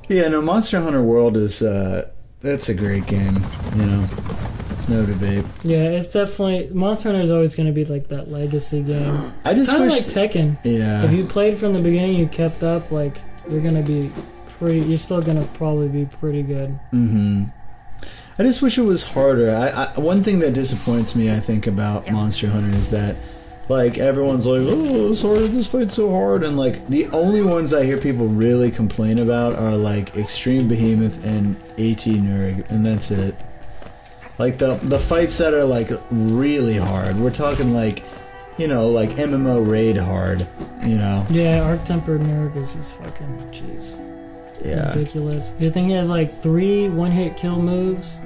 Yeah, no, Monster Hunter World is that's a great game. You know, no debate. Yeah, it's definitely Monster Hunter is always going to be like that legacy game. I just kind of wish like Tekken. Yeah. If you played from the beginning, you kept up. Like you're gonna be pretty. You're still gonna probably be pretty good. Mm-hmm. I just wish it was harder. One thing that disappoints me, I think, about Monster Hunter is that, like, everyone's like, oh, it's hard, this fight's so hard, and, like, the only ones I hear people really complain about are, like, Extreme Behemoth and AT Nurg, and that's it. Like, the fights that are, like, really hard, we're talking, like, you know, like, MMO raid hard, you know? Yeah, Arc Tempered Nurg is just fucking, jeez. Yeah. Ridiculous. You think he has, like, 3 one-hit kill moves?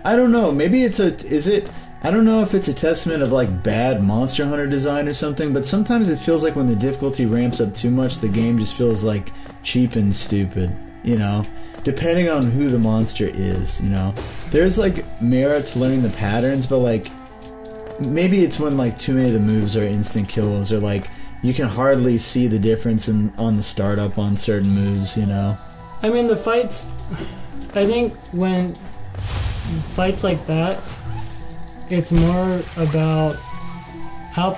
I don't know. Maybe it's I don't know if it's a testament of like bad Monster Hunter design or something, but sometimes it feels like when the difficulty ramps up too much, the game just feels like cheap and stupid, you know? Depending on who the monster is, you know? There's like merit to learning the patterns, but like maybe it's when like too many of the moves are instant kills or like you can hardly see the difference on the startup on certain moves, you know? I mean, the fights, I think when fights like that, it's more about how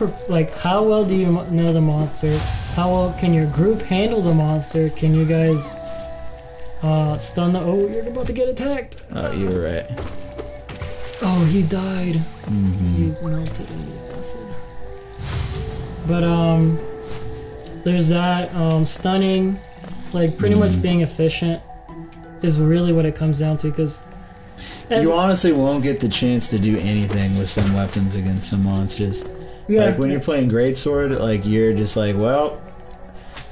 well do you know the monster? How well can your group handle the monster? Can you guys stun the? Oh, you're about to get attacked. Oh, you're right. Oh, he died. Mm-hmm. He melted in the acid. But there's that stunning, like pretty much being efficient, is really what it comes down to because. You honestly won't get the chance to do anything with some weapons against some monsters. Yeah. Like when you're playing Greatsword, like you're just like, well,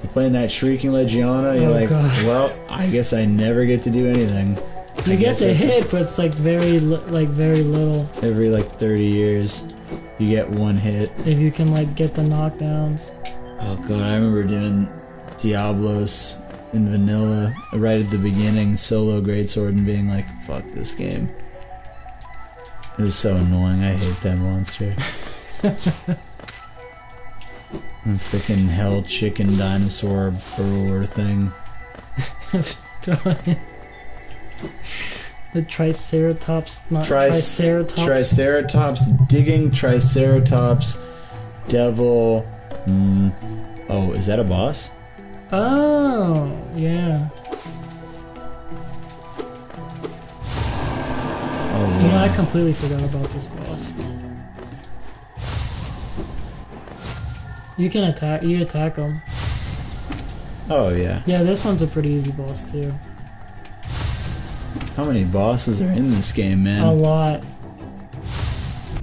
you're playing that Shrieking Legiana, you're like, God. well, I guess I never get to do anything. You get to hit, but it's like very little. Every like 30 years, you get one hit. If you can like get the knockdowns. Oh god, I remember doing Diablos in vanilla right at the beginning, solo Greatsword, and being like, fuck this game. It was so annoying, I hate that monster. And freaking hell chicken dinosaur burrower thing. The Triceratops, not Triceratops. Triceratops. Triceratops, digging Triceratops, devil. Oh, is that a boss? Oh, yeah. Oh, you know, I completely forgot about this boss. You can attack. You attack them. Oh yeah. Yeah, this one's a pretty easy boss too. How many bosses are in this game, man? A lot.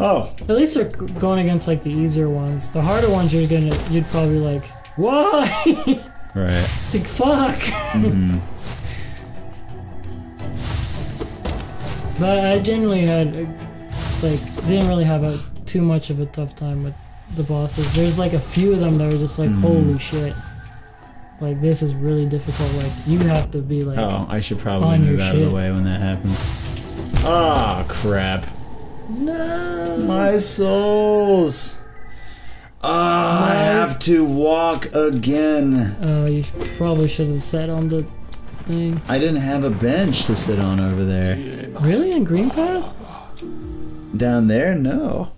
Oh. At least they're going against like the easier ones. The harder ones, you'd probably like, why? Right. It's like fuck. Mm-hmm. But I genuinely had didn't really have too much of a tough time with the bosses. There's like a few of them that were just like, holy shit. Like this is really difficult. Like you have to be like. Oh, I should probably move out of the way when that happens. Ah, crap. No. My souls. I have to walk again. Oh, you probably should have sat on the thing. I didn't have a bench to sit on over there. Really? In Green Path? Down there? No.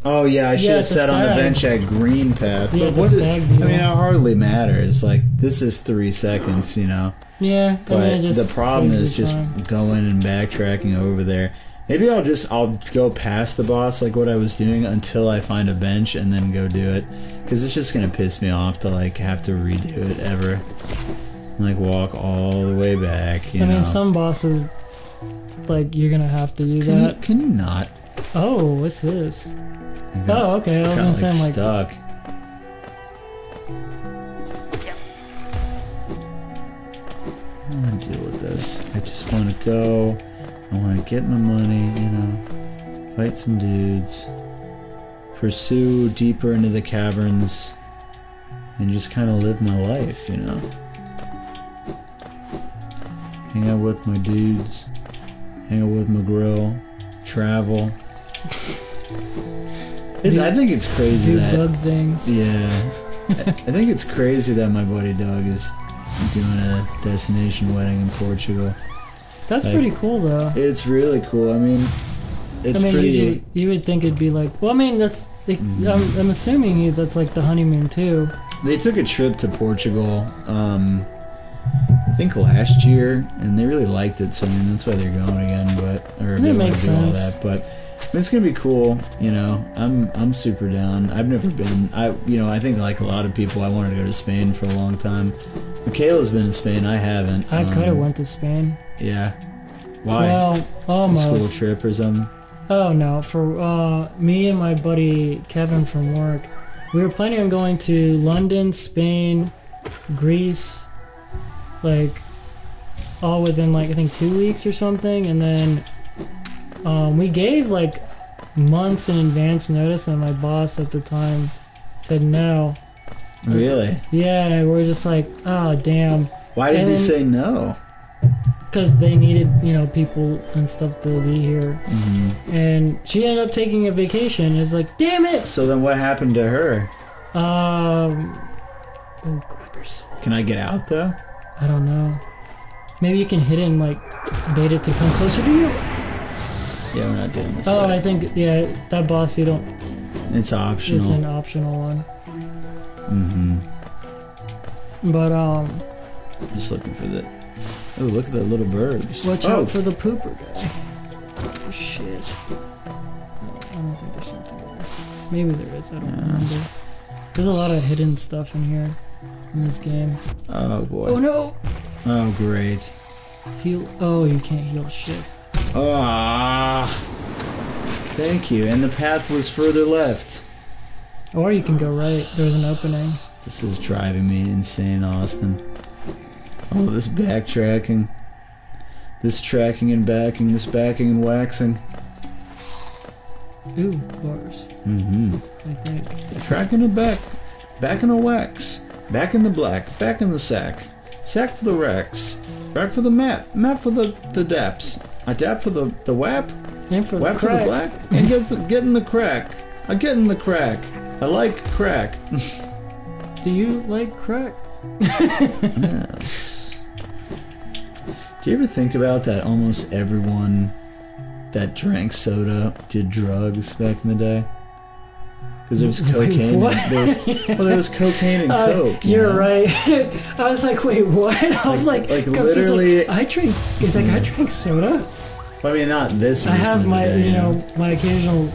Oh yeah, I should have sat on the bench at Green Path. Yeah, but I mean, it hardly mares. Like this is 3 seconds, you know. Yeah, but the problem is just going and backtracking over there. Maybe I'll go past the boss like what I was doing until I find a bench and then go do it, because it's just gonna piss me off to like have to redo it ever, and, like walk all the way back. You know? mean, some bosses, like you're gonna have to do that. Can you not? Oh, what's this? Oh, okay. I was gonna say I'm like stuck. I don't want to deal with this. I just want to go. I want to get my money, you know, fight some dudes, pursue deeper into the caverns, and just kind of live my life, you know. Hang out with my dudes, hang out with my grill, travel. I think it's crazy do that bug things. Yeah, I think it's crazy that my buddy Doug is doing a destination wedding in Portugal. That's Like, pretty cool, though. It's really cool. I mean, it's pretty. usually you would think it'd be like. Well, I mean, that's. I'm assuming that's like the honeymoon too. They took a trip to Portugal, I think last year, and they really liked it. So I mean, that's why they're going again. But or they want makes to do all sense. that. But I mean, it's gonna be cool. You know, I'm super down. I've never been. I think like a lot of people, I wanted to go to Spain for a long time. Michaela's been in Spain. I haven't. I could have went to Spain. Yeah. Why? Well, almost. School trip or something? Oh no, for me and my buddy Kevin from work, we were planning on going to London, Spain, Greece, like all within like I think 2 weeks or something, and then we gave like months in advance notice, and my boss at the time said no. Really? Yeah, and we're just like, oh damn, Why did And they then- say no? because they needed people and stuff to be here. Mm-hmm. And she ended up taking a vacation. It's like, damn it. So then what happened to her? Oh, grab your soul. Can I get out though? I don't know. Maybe you can hit it and like bait it to come closer to you. Yeah, we're not doing this. Oh, right. I think that boss you don't. It's optional. It's an optional one. Mm-hmm. But Just looking for the. Oh, look at that little bird. watch Oh, out for the pooper guy. Oh shit. No, I don't think there's something there. Maybe there is. I don't remember. There's a lot of hidden stuff in here in this game. Oh boy. Oh no. Oh great. Heal. Oh, you can't heal shit. Ah. Thank you. And the path was further left. Or you can go right. There's an opening. This is driving me insane, Austin. Oh, this backtracking. This tracking and backing. This backing and waxing. Ooh, bars. Mm-hmm. I think. Tracking and back. Back in the wax. Back in the black. Back in the sack. Sack for the racks. Rack for the map. Map for the daps. I dap for the wap. And for Wap the for the crack. black. And get in the crack. I get in the crack. I like crack. Do you like crack? Yes. Do you ever think about that almost everyone that drank soda did drugs back in the day? Because there was cocaine. what? There was cocaine and coke. you You're know? right. I was like, wait, what? I was like confused, literally- I drink. It's like I drink soda. I mean, not this. I have recent my, today, my occasional,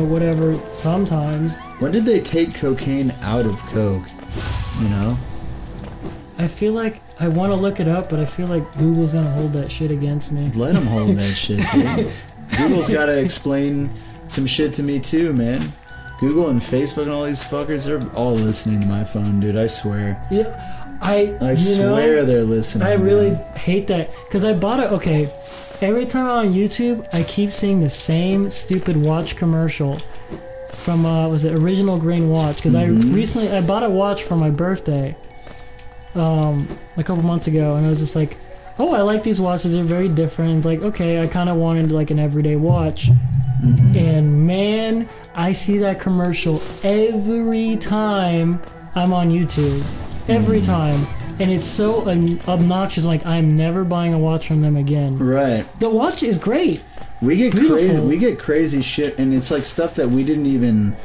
whatever. Sometimes When did they take cocaine out of coke? You know. I feel like I want to look it up, but I feel like Google's gonna hold that shit against me. Let them hold that shit, dude. Google's got to explain some shit to me too, man. Google and Facebook and all these fuckers, they're all listening to my phone, dude. I swear. Yeah, I swear they're listening. I really man. hate that because I bought it. Okay, every time I'm on YouTube, I keep seeing the same stupid watch commercial from was it Original Grain Watch? Because I bought a watch for my birthday, a couple months ago, and I was just like, oh, I like these watches. They're very different. Like, okay, I kind of wanted like an everyday watch, and man, I see that commercial every time I'm on YouTube. Every time. And it's so obnoxious, like I'm never buying a watch from them again. Right. The watch is great. We get Beautiful. crazy. We get crazy shit, and it's like stuff that we didn't even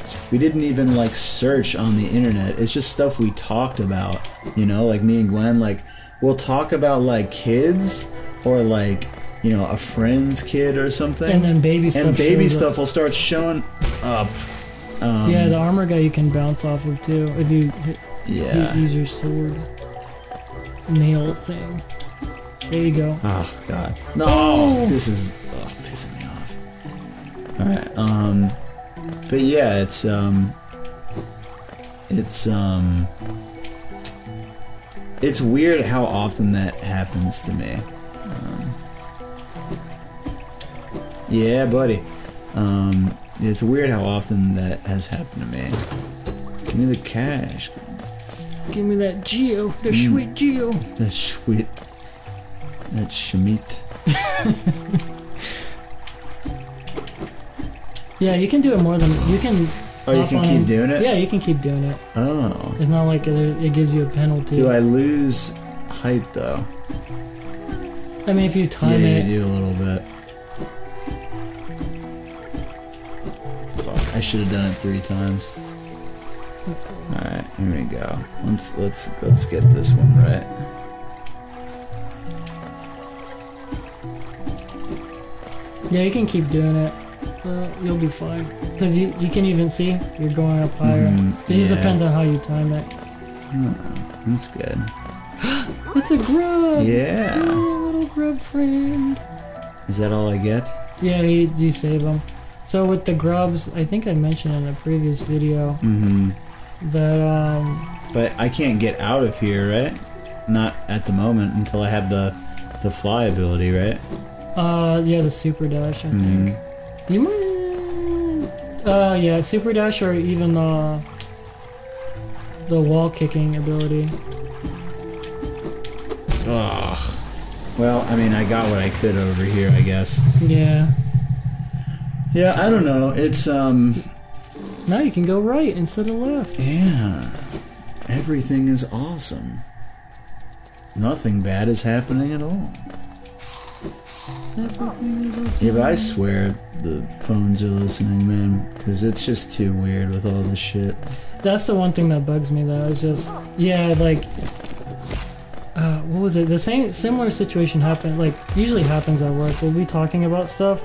like search on the internet. It's just stuff we talked about. You know, like me and Glenn. Like we'll talk about like kids or like a friend's kid or something. And then baby stuff. And baby shows stuff up. will start showing up. Yeah, the armor guy you can bounce off of too if you use your sword nail thing. There you go. Oh God. No, Oh. this is pissing me off. All right. But yeah, it's weird how often that happens to me. Yeah, buddy. It's weird how often that has happened to me. Give me the cash. Give me that Geo, the sweet Geo. That sweet. That shmeat. Yeah, you can do it more than you can. Oh, you hop can on keep and- doing it? Yeah, you can keep doing it. Oh. It's not like it gives you a penalty. Do I lose height though. I mean, if you time Yeah, it. you do a little bit. Fuck, I should have done it 3 times. Alright, here we go. Let's get this one right. Yeah, you can keep doing it. You'll be fine. Because you can even see you're going up higher. It just yeah. depends on how you time it. That's good. It's a grub! Yeah. Oh, little grub friend. Is that all I get? Yeah, you save them. So with the grubs, I think I mentioned in a previous video that But I can't get out of here, right? Not at the moment until I have the fly ability, right? yeah, the super dash, I think. You might yeah, super dash or even the wall kicking ability. Ugh. Well, I mean, I got what I could over here, I guess. Yeah. Yeah, I don't know. It's Now you can go right instead of left. yeah. Everything is awesome. Nothing bad is happening at all. Everything is awesome. Yeah, but I swear the phones are listening, man, because it's just too weird with all this shit. That's the one thing that bugs me, though. It's just, yeah, like, what was it? The similar situation happened. Like, usually happens at work. We'll be talking about stuff,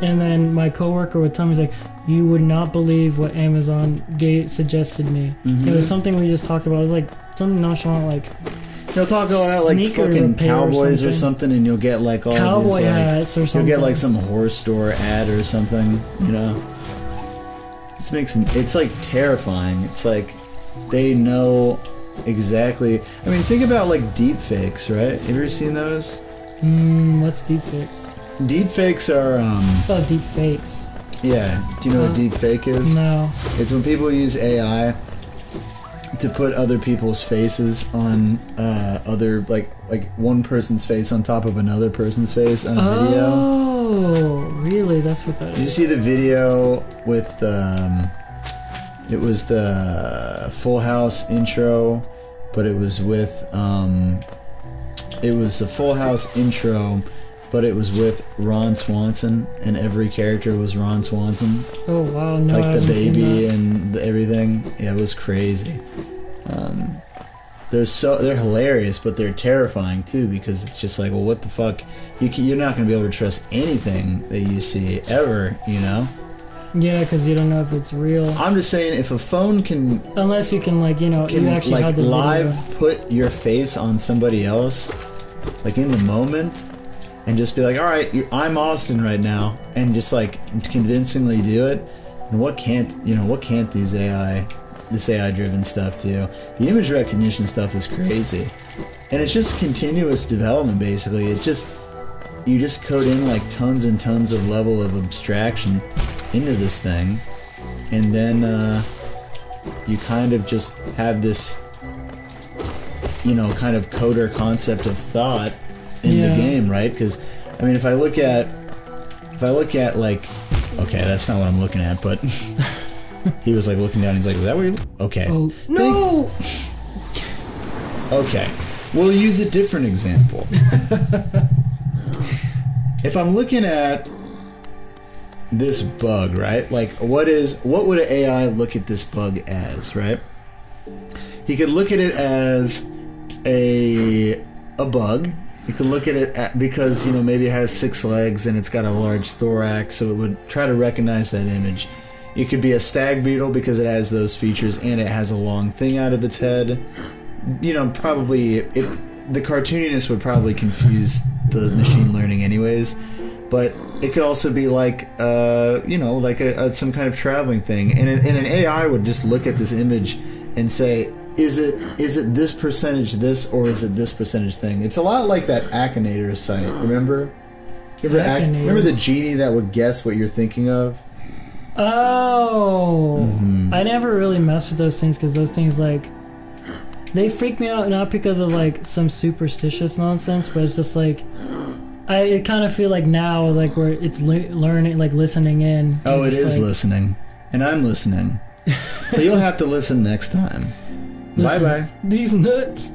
and then my coworker would tell me, he's like, "You would not believe what Amazon suggested me." It was something we just talked about. It was like something nonchalant, like. They'll talk about like Sneaker fucking repair cowboys or or something, and you'll get like all Cowboy these like hats or something. you'll get like some horse store ad or something, you know. This makes it's like terrifying. It's like they know exactly. I mean, think about like deep fakes, right? Have you ever seen those? What's deepfakes? Deep fakes are Oh, deep fakes. yeah. Do you know what deep fake is? No. It's when people use AI to put other people's faces on other like one person's face on top of another person's face on a video. Oh, really? That's what that is. Did you see the video with it was the Full House intro, but it was with it was the Full House intro, but it was with Ron Swanson, and every character was Ron Swanson. Oh wow, no, I Like the haven't seen baby that. and everything. Yeah, it was crazy. They're hilarious, but they're terrifying too, because it's just like, well, what the fuck? You're not going to be able to trust anything that you see ever, you know? Yeah, because you don't know if it's real. I'm just saying, if a phone can Unless you can, like, you know, you actually like had the live video. put your face on somebody else, like in the moment, and just be like, all right, I'm Austin right now, and just like convincingly do it. And what can't these this AI driven stuff do? The image recognition stuff is crazy, and it's just continuous development. Basically, it's just you just code in like tons and tons of level of abstraction into this thing, and then you kind of just have this, you know, kind of coder concept of thought in the game, right? Because I mean, if I look at like, okay, that's not what I'm looking at, but he was like looking down. He's like, "Is that what you?" Okay. Oh no! Okay, we'll use a different example. If I'm looking at this bug, right? Like, what would an AI look at this bug as, right? He could look at it as a bug. He could look at it because, you know, maybe it has 6 legs and it's got a large thorax, so it would try to recognize that image. It could be a stag beetle because it has those features and it has a long thing out of its head. You know, probably the cartooniness would probably confuse the machine learning anyways. But it could also be like, you know, like some kind of traveling thing, and an AI would just look at this image and say, is it this percentage this, or is it this percentage thing? It's a lot like that Akinator site. Remember the genie that would guess what you're thinking of? Oh, I never really messed with those things because those things, like, they freak me out, not because of like some superstitious nonsense, but it's just like I kind of feel like now, like, where it's learning, like listening in. Oh, it is like, listening, and I'm listening, but you'll have to listen next time. Bye bye. These nuts.